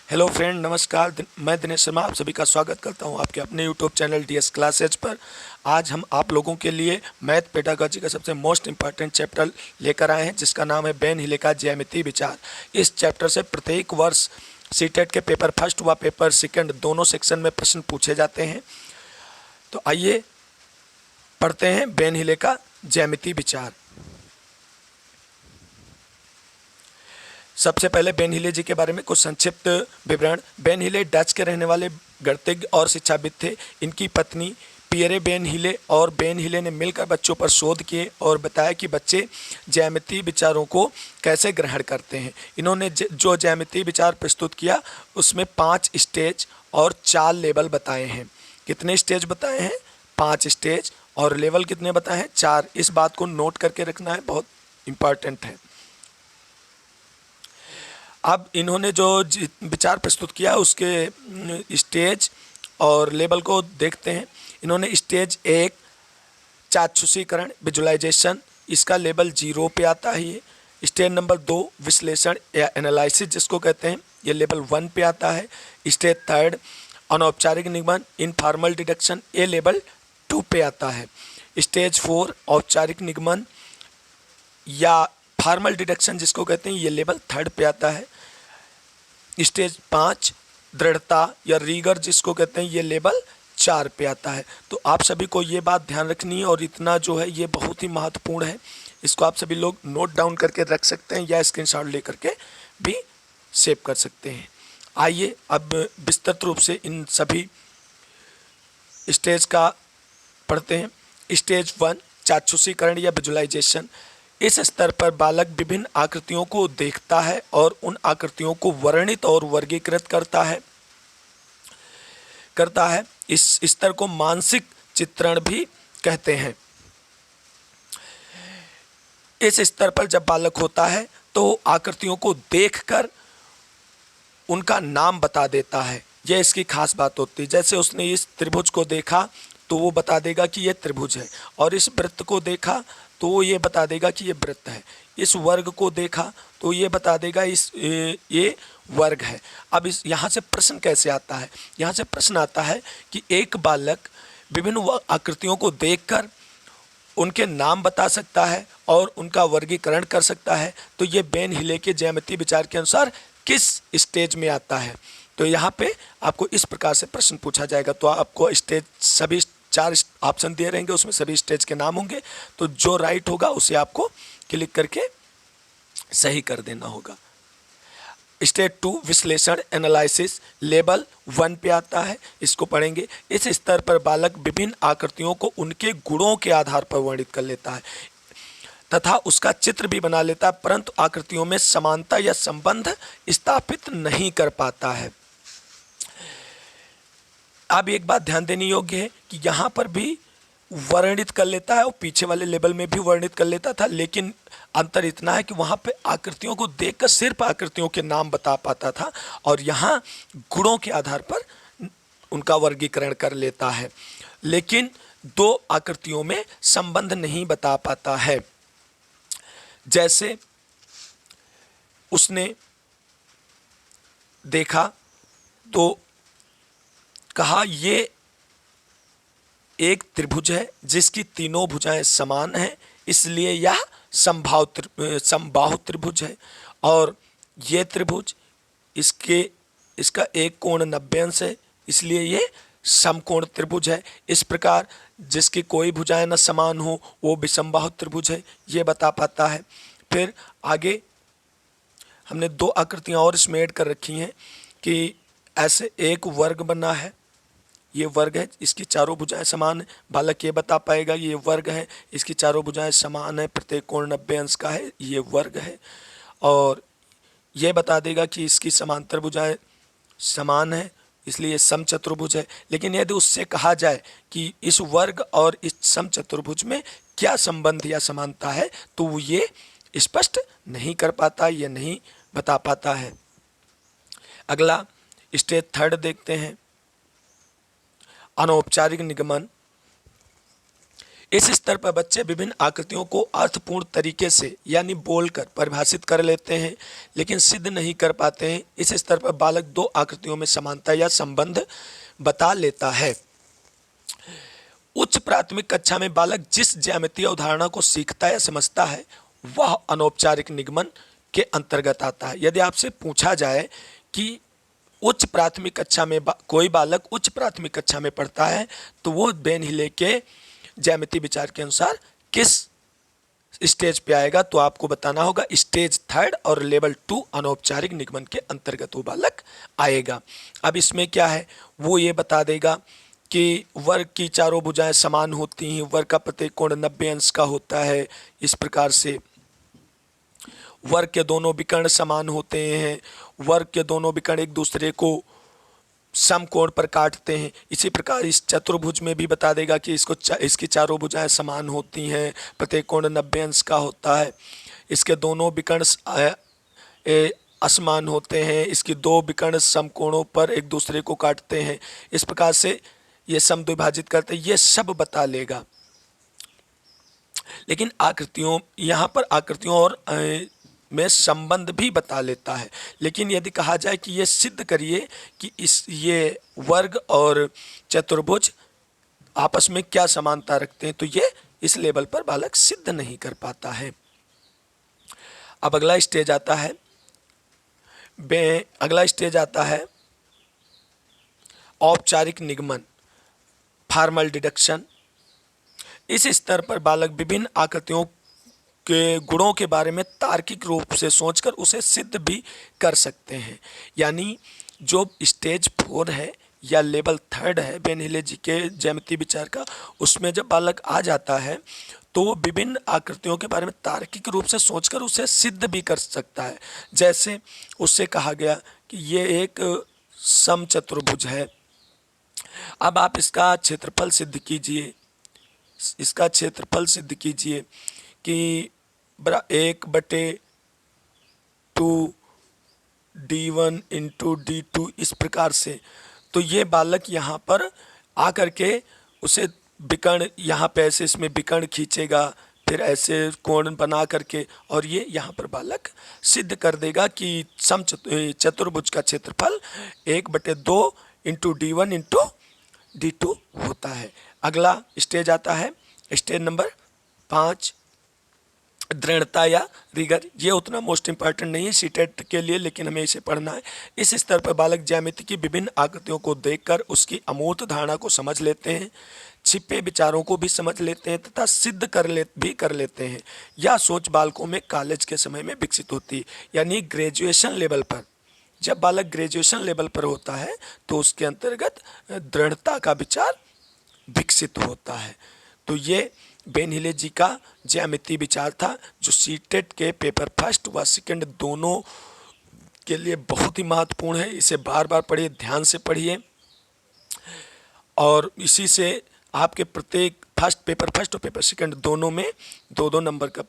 Hello friend, नमस्कार। मैं दिनेश शर्मा आप सभी का स्वागत करता हूं आपके अपने यूट्यूब चैनल डीएस क्लासेज पर। आज हम आप लोगों के लिए मैथ पेडागॉजी का सबसे मोस्ट इम्पॉर्टेंट चैप्टर लेकर आए हैं, जिसका नाम है बेन हिले का ज्यामितीय विचार। इस चैप्टर से प्रत्येक वर्ष सीटेट के पेपर फर्स्ट व पेपर सेकंड दोनों सेक्शन में प्रश्न पूछे जाते हैं। तो आइए पढ़ते हैं बेन हिले का ज्यामितीय विचार। सबसे पहले बेन हिले जी के बारे में कुछ संक्षिप्त विवरण। बेन हिले डच के रहने वाले गणितज्ञ और शिक्षाविद थे। इनकी पत्नी पियरे बेन हिले और बेन हिले ने मिलकर बच्चों पर शोध किए और बताया कि बच्चे ज्यामितीय विचारों को कैसे ग्रहण करते हैं। इन्होंने जो ज्यामितीय विचार प्रस्तुत किया उसमें 5 स्टेज और 4 लेवल बताए हैं। कितने स्टेज बताए हैं? 5 स्टेज। और लेवल कितने बताए हैं? 4। इस बात को नोट करके रखना है, बहुत इम्पॉर्टेंट है। अब इन्होंने जो विचार प्रस्तुत किया उसके स्टेज और लेवल को देखते हैं। इन्होंने स्टेज 1 चाक्षुषीकरण विजुअलाइजेशन, इसका लेवल 0 पे आता है। ये स्टेज नंबर 2 विश्लेषण या एनालिसिस जिसको कहते हैं, ये लेवल 1 पे आता है। स्टेज 3 अनौपचारिक निगमन इनफॉर्मल डिडक्शन, ये लेवल 2 पे आता है। स्टेज 4 औपचारिक निगमन या फॉर्मल डिडक्शन जिसको कहते हैं, ये लेवल 3 पे आता है। स्टेज 5 दृढ़ता या रीगर जिसको कहते हैं, ये लेवल 4 पे आता है। तो आप सभी को ये बात ध्यान रखनी है और इतना जो है ये बहुत ही महत्वपूर्ण है। इसको आप सभी लोग नोट डाउन करके रख सकते हैं या स्क्रीनशॉट लेकर के भी सेव कर सकते हैं। आइए अब विस्तृत रूप से इन सभी स्टेज का पढ़ते हैं। स्टेज 1 चाक्षुषीकरण या विजुअलाइजेशन। इस स्तर पर बालक विभिन्न आकृतियों को देखता है और उन आकृतियों को वर्णित और वर्गीकृत करता है। इस स्तर को मानसिक चित्रण भी कहते हैं। इस स्तर पर जब बालक होता है तो आकृतियों को देखकर उनका नाम बता देता है। यह इसकी खास बात होती है। जैसे उसने इस त्रिभुज को देखा तो वो बता देगा कि यह त्रिभुज है, और इस वृत्त को देखा तो वो ये बता देगा कि ये वृत्त है। इस वर्ग को देखा तो ये बता देगा ये वर्ग है। अब इस यहाँ से प्रश्न कैसे आता है? यहाँ से प्रश्न आता है कि एक बालक विभिन्न आकृतियों को देखकर उनके नाम बता सकता है और उनका वर्गीकरण कर सकता है। तो ये बेन हिले के ज्यामितीय विचार के अनुसार किस स्टेज में आता है? तो यहाँ पे आपको इस प्रकार से प्रश्न पूछा जाएगा। तो आपको स्टेज सभी 4 ऑप्शन दिए रहेंगे, उसमें सभी स्टेज के नाम होंगे। तो जो राइट होगा उसे आपको क्लिक करके सही कर देना होगा। स्टेज 2 विश्लेषण एनालिसिस लेवल 1 पे आता है। इसको पढ़ेंगे। इस स्तर पर बालक विभिन्न आकृतियों को उनके गुणों के आधार पर वर्णित कर लेता है तथा उसका चित्र भी बना लेता है, परंतु आकृतियों में समानता या संबंध स्थापित नहीं कर पाता है। अब एक बात ध्यान देने योग्य है कि यहाँ पर भी वर्णित कर लेता है और पीछे वाले लेवल में भी वर्णित कर लेता था, लेकिन अंतर इतना है कि वहाँ पे आकृतियों को देखकर सिर्फ आकृतियों के नाम बता पाता था और यहाँ गुणों के आधार पर उनका वर्गीकरण कर लेता है, लेकिन 2 आकृतियों में संबंध नहीं बता पाता है। जैसे उसने देखा तो कहा ये एक त्रिभुज है जिसकी तीनों भुजाएं समान हैं, इसलिए यह समबाहु त्रिभुज है। और ये त्रिभुज इसका एक कोण 90 अंश है, इसलिए ये समकोण त्रिभुज है। इस प्रकार जिसकी कोई भुजाएं न समान हो वो विषमबाहु त्रिभुज है, ये बता पाता है। फिर आगे हमने 2 आकृतियां और इसमें ऐड कर रखी हैं कि ऐसे एक वर्ग बना है, ये वर्ग है, इसकी चारों भुजाएं समान है। बालक ये बता पाएगा ये वर्ग है, इसकी चारों भुजाएं समान है, प्रत्येक कोण 90 अंश का है, ये वर्ग है। और ये बता देगा कि इसकी समांतर भुजाएं समान है, इसलिए ये समचतुर्भुज है। लेकिन यदि उससे कहा जाए कि इस वर्ग और इस समचतुर्भुज में क्या संबंध या समानता है, तो वो ये स्पष्ट नहीं कर पाता, ये नहीं बता पाता है। अगला स्टेज 3 देखते हैं, अनौपचारिक निगमन। इस स्तर पर बच्चे विभिन्न आकृतियों को अर्थपूर्ण तरीके से यानी बोलकर परिभाषित कर लेते हैं, लेकिन सिद्ध नहीं कर पाते हैं। इस स्तर पर बालक दो आकृतियों में समानता या संबंध बता लेता है। उच्च प्राथमिक कक्षा में बालक जिस ज्यामितीय अवधारणा को सीखता या समझता है वह अनौपचारिक निगमन के अंतर्गत आता है। यदि आपसे पूछा जाए कि उच्च प्राथमिक कक्षा में कोई बालक उच्च प्राथमिक कक्षा में पढ़ता है तो वो बेन हिले के ज्यामितीय विचार के अनुसार किस स्टेज पे आएगा, तो आपको बताना होगा स्टेज 3 और लेवल 2 अनौपचारिक निगमन के अंतर्गत वो बालक आएगा। अब इसमें क्या है, वो ये बता देगा कि वर्ग की चारों भुजाएं समान होती हैं, वर्ग का प्रत्येक कोण 90 अंश का होता है, इस प्रकार से वर्ग के दोनों विकर्ण समान होते हैं, वर्ग के दोनों विकर्ण एक दूसरे को समकोण पर काटते हैं। इसी प्रकार इस चतुर्भुज में भी बता देगा कि इसकी चारों भुजाएं समान होती हैं, प्रत्येक कोण 90 अंश का होता है, इसके दोनों विकर्ण असमान होते हैं, इसकी दो विकर्ण समकोणों पर एक दूसरे को काटते हैं, इस प्रकार से ये समद्विभाजित करते हैं, ये सब बता लेगा। लेकिन आकृतियों, यहाँ पर आकृतियों और में संबंध भी बता लेता है। लेकिन यदि कहा जाए कि ये सिद्ध करिए कि ये वर्ग और चतुर्भुज आपस में क्या समानता रखते हैं, तो ये इस लेवल पर बालक सिद्ध नहीं कर पाता है। अब अगला स्टेज आता है औपचारिक निगमन, फॉर्मल डिडक्शन। इस स्तर पर बालक विभिन्न आकृतियों के गुणों के बारे में तार्किक रूप से सोचकर उसे सिद्ध भी कर सकते हैं। यानी जो स्टेज 4 है या लेवल 3 है बेन हिले जी के ज्यामितीय विचार का, उसमें जब बालक आ जाता है तो वो विभिन्न आकृतियों के बारे में तार्किक रूप से सोचकर उसे सिद्ध भी कर सकता है। जैसे उससे कहा गया कि ये एक समचतुर्भुज है, अब आप इसका क्षेत्रफल सिद्ध कीजिए, कि 1/2 d1 इंटू d2 इस प्रकार से। तो ये बालक यहाँ पर आकर के उसे विकर्ण, यहाँ पे ऐसे इसमें विकर्ण खींचेगा, फिर ऐसे कोण बना करके, और ये यहाँ पर बालक सिद्ध कर देगा कि चतुर्भुज का क्षेत्रफल 1/2 इंटू d1 इंटू d2 होता है। अगला स्टेज आता है स्टेज नंबर 5, दृढ़ता या रिगर। ये उतना मोस्ट इंपॉर्टेंट नहीं है सीटेट के लिए, लेकिन हमें इसे पढ़ना है। इस स्तर पर बालक ज्यामिति की विभिन्न आकृतियों को देखकर उसकी अमूर्त धारणा को समझ लेते हैं, छिपे विचारों को भी समझ लेते हैं तथा सिद्ध कर लेते हैं। यह सोच बालकों में कॉलेज के समय में विकसित होती है। यानी ग्रेजुएशन लेवल पर, जब बालक ग्रेजुएशन लेवल पर होता है तो उसके अंतर्गत दृढ़ता का विचार विकसित होता है। तो ये बेन हिले जी का ज्यामितीय विचार था, जो सीटेट के पेपर फर्स्ट व सेकंड दोनों के लिए बहुत ही महत्वपूर्ण है। इसे बार बार पढ़िए, ध्यान से पढ़िए, और इसी से आपके प्रत्येक पेपर फर्स्ट और पेपर सेकंड दोनों में 2-2 नंबर का,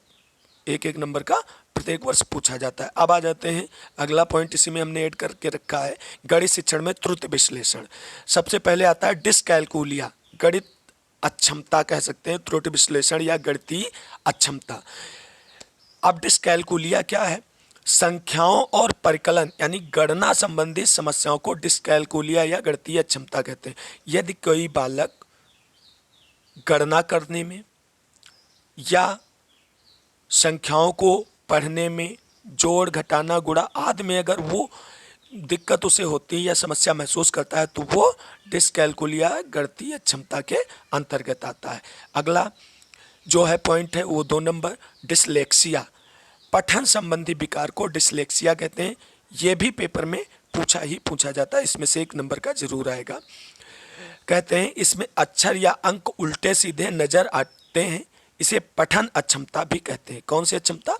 1-1 नंबर का प्रत्येक वर्ष पूछा जाता है। अब आ जाते हैं अगला पॉइंट, इसी में हमने ऐड करके रखा है गणित शिक्षण में त्रुटि विश्लेषण। सबसे पहले आता है डिस्कैलकुलिया, गणित अक्षमता कह सकते हैं, त्रुटि विश्लेषण या गणितीय अक्षमता। अब डिस्कैलकुलिया क्या है? संख्याओं और परिकलन यानी गणना संबंधी समस्याओं को डिस्कैलकुलिया या गणितीय अक्षमता कहते हैं। यदि कोई बालक गणना करने में या संख्याओं को पढ़ने में, जोड़ घटाना गुणा आदि में अगर वो दिक्कत उसे होती है या समस्या महसूस करता है तो वो डिस्कैलकुलिया गणितीय अक्षमता के अंतर्गत आता है। अगला जो है पॉइंट है वो 2 नंबर, डिसलेक्सिया, पठन संबंधी विकार को डिसलेक्सिया कहते हैं। ये भी पेपर में पूछा जाता है, इसमें से 1 नंबर का जरूर आएगा। कहते हैं इसमें अक्षर या अंक उल्टे सीधे नजर आते हैं, इसे पठन अक्षमता भी कहते हैं। कौन सी अक्षमता?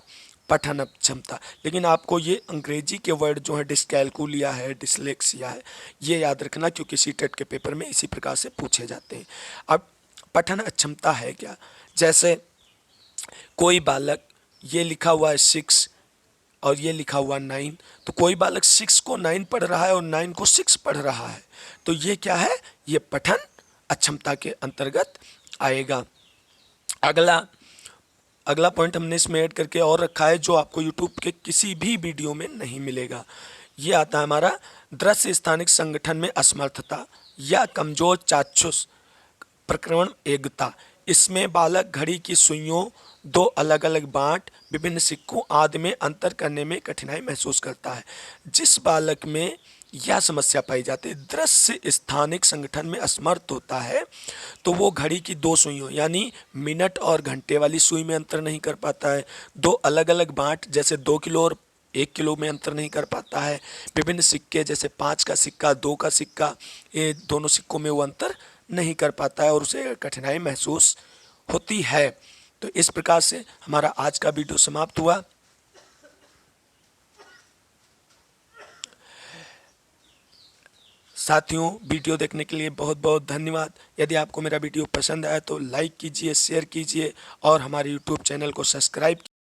पठन अक्षमता। लेकिन आपको ये अंग्रेजी के वर्ड जो है डिस्कैलकुलिया है, डिसलेक्सिया है, ये याद रखना, क्योंकि सीटेट के पेपर में इसी प्रकार से पूछे जाते हैं। अब पठन अक्षमता है क्या? जैसे कोई बालक, ये लिखा हुआ है 6 और ये लिखा हुआ 9, तो कोई बालक 6 को 9 पढ़ रहा है और 9 को 6 पढ़ रहा है, तो ये क्या है? ये पठन अक्षमता के अंतर्गत आएगा। अगला अगला पॉइंट हमने इसमें ऐड करके और रखा है जो आपको यूट्यूब के किसी भी वीडियो में नहीं मिलेगा। ये आता है हमारा दृश्य स्थानिक संगठन में असमर्थता या कमजोर चाक्षुष प्रक्रमण एकता। इसमें बालक घड़ी की सुइयों, दो अलग अलग बाँट, विभिन्न सिक्कों आदि में अंतर करने में कठिनाई महसूस करता है। जिस बालक में यह समस्या पाई जाती है, दृश्य स्थानिक संगठन में असमर्थ होता है, तो वो घड़ी की दो सुइयों यानी मिनट और घंटे वाली सुई में अंतर नहीं कर पाता है, दो अलग अलग बाँट जैसे 2 किलो और 1 किलो में अंतर नहीं कर पाता है, विभिन्न सिक्के जैसे 5 का सिक्का, 2 का सिक्का, ये दोनों सिक्कों में वो अंतर नहीं कर पाता है और उसे कठिनाई महसूस होती है। तो इस प्रकार से हमारा आज का वीडियो समाप्त हुआ। साथियों, वीडियो देखने के लिए बहुत बहुत धन्यवाद। यदि आपको मेरा वीडियो पसंद आया तो लाइक कीजिए, शेयर कीजिए और हमारे यूट्यूब चैनल को सब्सक्राइब